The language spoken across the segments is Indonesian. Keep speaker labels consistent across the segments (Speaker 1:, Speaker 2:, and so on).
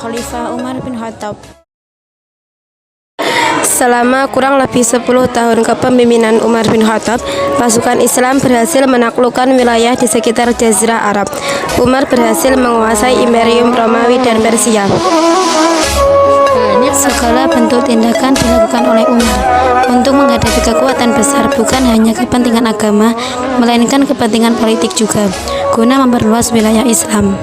Speaker 1: Khalifah Umar bin Khattab. Selama kurang lebih 10 tahun kepemimpinan Umar bin Khattab, pasukan Islam berhasil menaklukkan wilayah di sekitar Jazirah Arab. Umar berhasil menguasai Imperium Romawi dan Persia. Segala bentuk tindakan dilakukan oleh Umar untuk menghadapi kekuatan besar, bukan hanya kepentingan agama, melainkan kepentingan politik juga, guna memperluas wilayah Islam.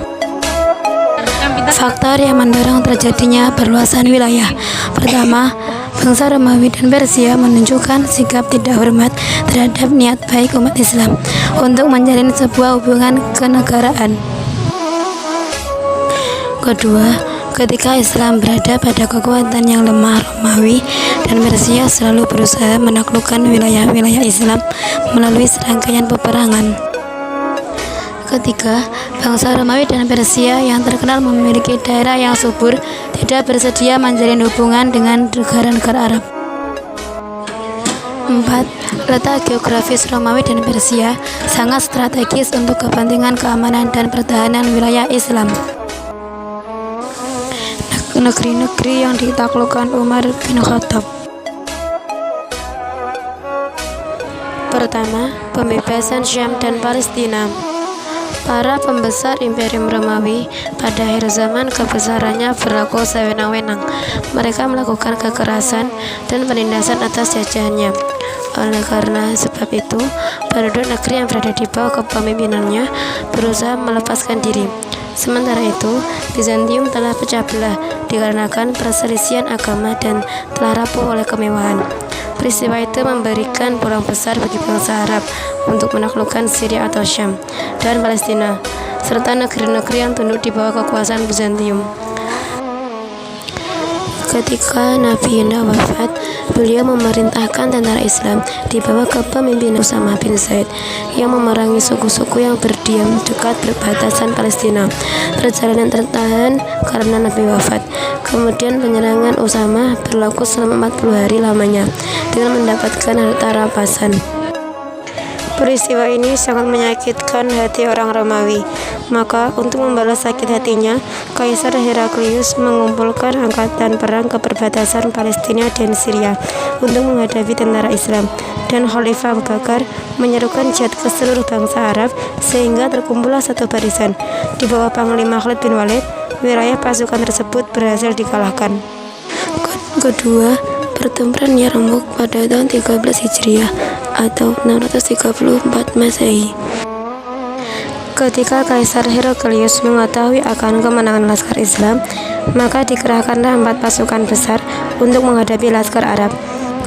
Speaker 1: Faktor yang mendorong terjadinya perluasan wilayah: pertama, bangsa Romawi dan Persia menunjukkan sikap tidak hormat terhadap niat baik umat Islam untuk menjalin sebuah hubungan kenegaraan. Kedua, ketika Islam berada pada kekuatan yang lemah, Romawi dan Persia selalu berusaha menaklukkan wilayah-wilayah Islam melalui serangkaian peperangan. Ketiga, bangsa Romawi dan Persia yang terkenal memiliki daerah yang subur tidak bersedia menjalin hubungan dengan negara-negara Arab. 4. Letak geografis Romawi dan Persia sangat strategis untuk kepentingan keamanan dan pertahanan wilayah Islam. Negeri-negeri yang ditaklukkan Umar bin Khattab. Pertama, pembebasan Syam dan Palestina. Para pembesar Imperium Romawi pada akhir zaman kebesarannya berlaku sewenang-wenang. Mereka melakukan kekerasan dan penindasan atas jajahannya. Oleh karena sebab itu, penduduk negeri yang berada di bawah kepemimpinannya berusaha melepaskan diri. Sementara itu, Bizantium telah pecah belah dikarenakan perselisihan agama dan telah rapuh oleh kemewahan. Peristiwa itu memberikan peluang besar bagi bangsa Arab untuk menaklukkan Syria atau Syam dan Palestina, serta negeri-negeri yang tunduk di bawah kekuasaan Bizantium. Ketika Nabi Indah wafat, beliau memerintahkan tentara Islam di bawah kepemimpinan Usama bin Zaid yang memerangi suku-suku yang berdiam dekat perbatasan Palestina. Perjalanan tertahan karena Nabi wafat. Kemudian penyerangan Usama berlaku selama 40 hari lamanya dengan mendapatkan harta rampasan. Peristiwa ini sangat menyakitkan hati orang Romawi. Maka untuk membalas sakit hatinya, Kaisar Heraklius mengumpulkan angkatan perang ke perbatasan Palestina dan Syria untuk menghadapi tentara Islam, dan Khalifah Abu Bakar menyerukan jihad ke seluruh bangsa Arab sehingga terkumpullah satu barisan. Di bawah Panglima Khalid bin Walid, wilayah pasukan tersebut berhasil dikalahkan. Kedua, pertempuran Yarmouk pada tahun 13 Hijriah atau 634 Masehi. Ketika Kaisar Heraklius mengetahui akan kemenangan laskar Islam, maka dikerahkanlah 4 pasukan besar untuk menghadapi laskar Arab.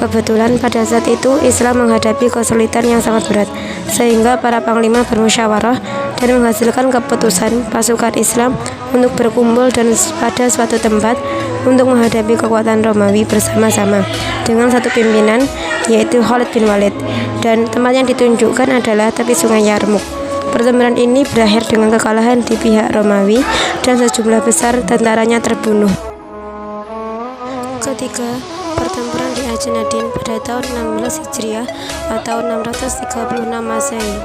Speaker 1: Kebetulan pada saat itu Islam menghadapi kesulitan yang sangat berat, sehingga para panglima bermusyawarah dan menghasilkan keputusan pasukan Islam untuk berkumpul dan pada suatu tempat untuk menghadapi kekuatan Romawi bersama-sama dengan satu pimpinan, yaitu Khalid bin Walid, dan tempat yang ditunjukkan adalah tepi sungai Yarmouk. Pertempuran ini berakhir dengan kekalahan di pihak Romawi dan sejumlah besar tentaranya terbunuh. Ketiga, pertempuran di Ajnadin pada tahun 16 Hijriah atau 636 Masehi.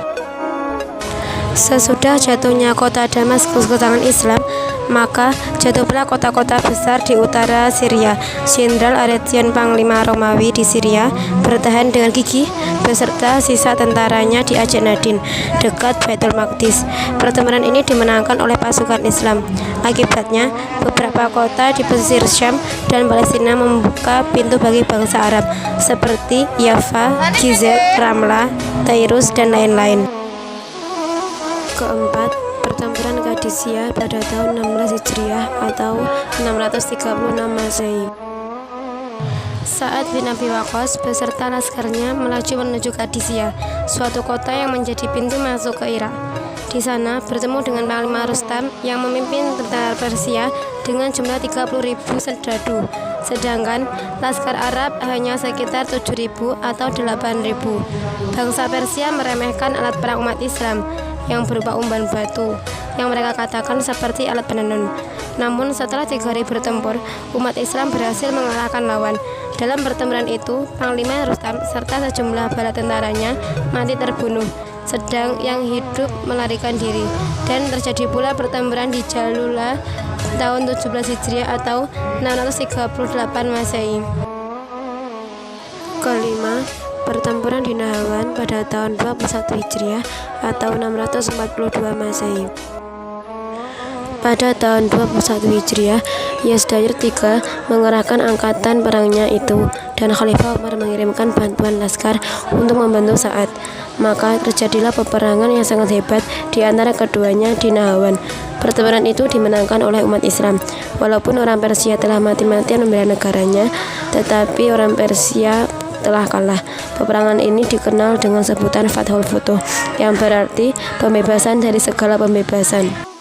Speaker 1: Sesudah jatuhnya kota Damaskus ke tangan Islam, maka jatuhlah kota-kota besar di utara Syria. Jenderal Aretian, panglima Romawi di Syria, bertahan dengan gigih beserta sisa tentaranya di Ajnadin, dekat Baitul Maqdis. Pertempuran ini dimenangkan oleh pasukan Islam. Akibatnya, beberapa kota di pesisir Syam dan Palestina membuka pintu bagi bangsa Arab, seperti Yafa, Gizeh, Ramlah, Tairus, dan lain-lain. Keempat, pertempuran Qadisiyah pada tahun 16 Hijriah atau 636 Masehi. Saat bin Abi Waqqas beserta laskarnya melaju menuju Qadisiyah, suatu kota yang menjadi pintu masuk ke Irak. Di sana bertemu dengan Panglima Rustam yang memimpin tentara Persia dengan jumlah 30.000 serdadu, sedangkan laskar Arab hanya sekitar 7.000 atau 8.000. Bangsa Persia meremehkan alat perang umat Islam yang berupa umpan batu yang mereka katakan seperti alat penenun. Namun setelah 3 hari bertempur, umat Islam berhasil mengalahkan lawan. Dalam pertempuran itu, Panglima Rustam serta sejumlah bala tentaranya mati terbunuh, sedang yang hidup melarikan diri. Dan terjadi pula pertempuran di Jalula tahun 17 Hijriah atau 638 Masehi. Kelima, pertempuran di Nahawan pada tahun 21 Hijriah atau 642 Masehi. Pada tahun 21 Hijriah, Yazdajir III mengerahkan angkatan perangnya itu, dan Khalifah Umar mengirimkan bantuan laskar untuk membantu Sa'ad. Maka terjadilah peperangan yang sangat hebat di antara keduanya di Nahawan. Pertempuran itu dimenangkan oleh umat Islam. Walaupun orang Persia telah mati-matian membela negaranya, tetapi orang Persia telah kalah. Peperangan ini dikenal dengan sebutan Fathul Futuh, yang berarti pembebasan dari segala pembebasan.